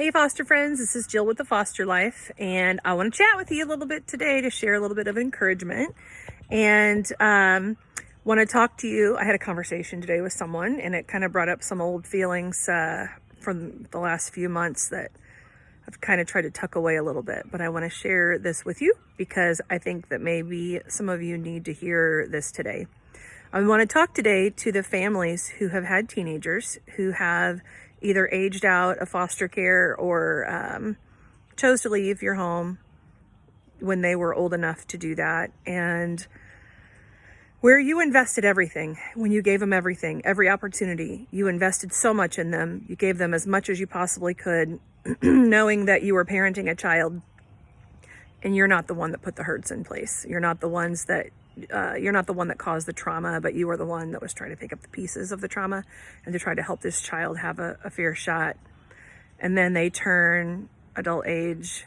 Hey foster friends, this is Jill with the Foster Life, and I want to chat with you a little bit today to share a little bit of encouragement and want to talk to you. I had a conversation today with someone and it kind of brought up some old feelings from the last few months that I've kind of tried to tuck away a little bit, but I want to share this with you because I think that maybe some of you need to hear this today. I want to talk today to the families who have had teenagers who have either aged out of foster care or chose to leave your home when they were old enough to do that, and where you invested everything, when you gave them everything, every opportunity, you invested so much in them, you gave them as much as you possibly could, knowing that you were parenting a child, and you're not the one that put the hurts in place. You're not the one that caused the trauma, but you were the one that was trying to pick up the pieces of the trauma and to try to help this child have a fair shot. And then they turn adult age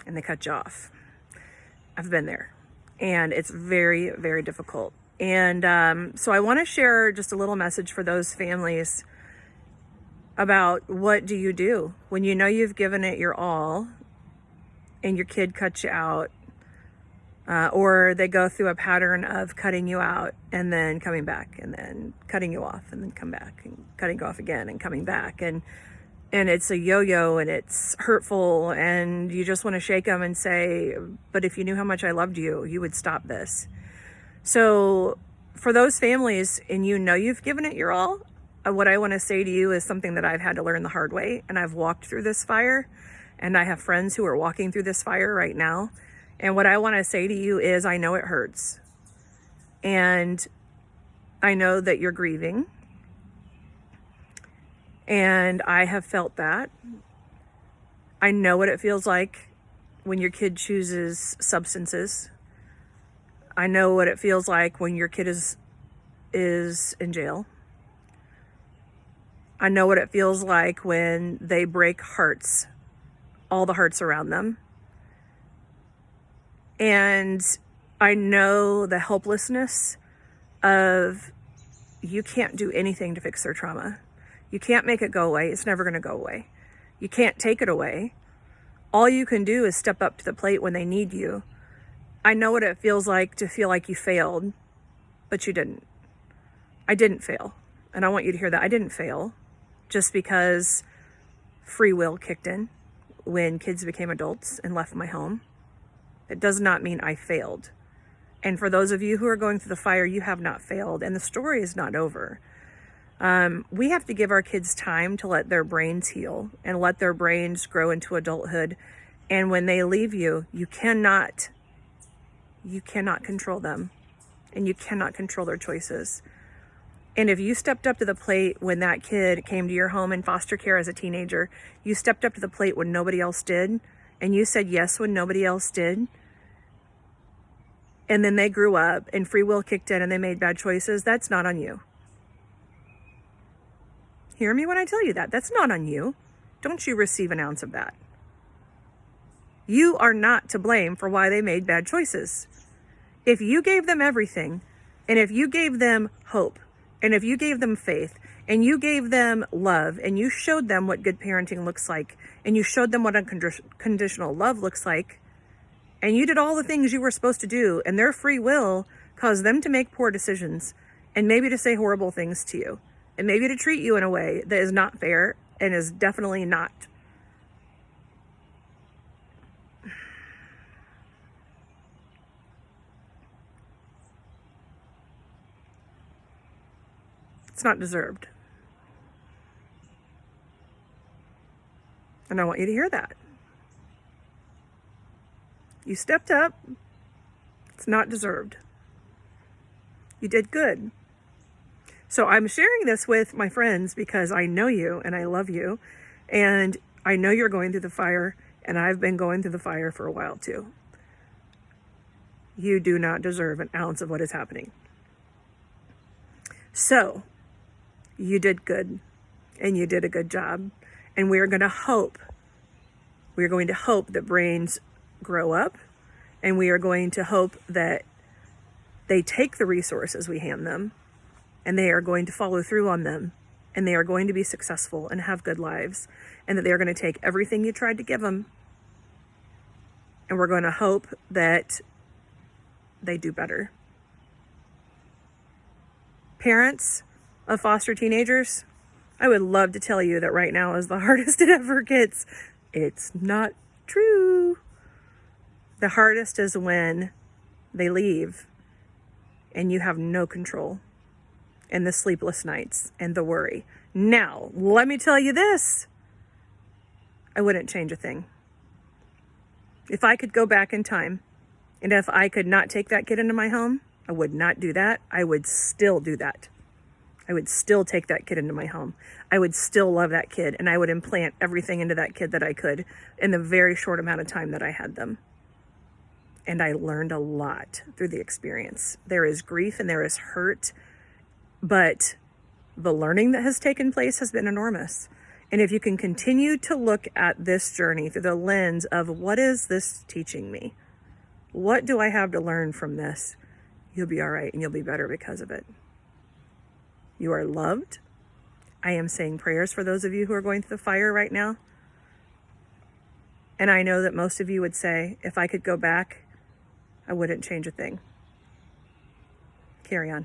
and they cut you off. I've been there, and it's very, very difficult. And so I want to share just a little message for those families about what do you do when you know you've given it your all and your kid cuts you out. Or they go through a pattern of cutting you out and then coming back and then cutting you off and then come back and cutting you off again and coming back. And it's a yo-yo and it's hurtful, and you just want to shake them and say, but if you knew how much I loved you, you would stop this. So for those families, and you know you've given it your all, what I want to say to you is something that I've had to learn the hard way. And I've walked through this fire, and I have friends who are walking through this fire right now. And what I want to say to you is, I know it hurts. And I know that you're grieving. And I have felt that. I know what it feels like when your kid chooses substances. I know what it feels like when your kid is in jail. I know what it feels like when they break hearts, all the hearts around them. And I know the helplessness of, you can't do anything to fix their trauma. You can't make it go away. It's never going to go away. You can't take it away. All you can do is step up to the plate when they need you. I know what it feels like to feel like you failed, but you didn't. I didn't fail. And I want you to hear that. I didn't fail just because free will kicked in when kids became adults and left my home. It does not mean I failed. And for those of you who are going through the fire, you have not failed, and the story is not over. We have to give our kids time to let their brains heal and let their brains grow into adulthood. And when they leave you, you cannot control them, and you cannot control their choices. And if you stepped up to the plate when that kid came to your home in foster care as a teenager, you stepped up to the plate when nobody else did, and you said yes when nobody else did, and then they grew up and free will kicked in and they made bad choices, that's not on you. Hear me when I tell you that. That's not on you. Don't you receive an ounce of that. You are not to blame for why they made bad choices. If you gave them everything, and if you gave them hope, and if you gave them faith, and you gave them love, and you showed them what good parenting looks like, and you showed them what unconditional love looks like, and you did all the things you were supposed to do, and their free will caused them to make poor decisions, and maybe to say horrible things to you, and maybe to treat you in a way that is not fair and is definitely not. It's not deserved. And I want you to hear that. You stepped up. It's not deserved. You did good. So I'm sharing this with my friends because I know you and I love you. And I know you're going through the fire, and I've been going through the fire for a while too. You do not deserve an ounce of what is happening. So you did good, and you did a good job. And we are going to hope that brains grow up, and we are going to hope that they take the resources we hand them and they are going to follow through on them and they are going to be successful and have good lives, and that they are going to take everything you tried to give them, and we're going to hope that they do better. Parents of foster teenagers, I would love to tell you that right now is the hardest it ever gets. It's not true. The hardest is when they leave and you have no control, and the sleepless nights and the worry. Now, let me tell you this. I wouldn't change a thing. If I could go back in time, and if I could not take that kid into my home, I would not do that. I would still do that. I would still take that kid into my home. I would still love that kid, and I would implant everything into that kid that I could in the very short amount of time that I had them. And I learned a lot through the experience. There is grief and there is hurt, but the learning that has taken place has been enormous. And if you can continue to look at this journey through the lens of what is this teaching me? What do I have to learn from this? You'll be all right, and you'll be better because of it. You are loved. I am saying prayers for those of you who are going through the fire right now. And I know that most of you would say, if I could go back, I wouldn't change a thing. Carry on.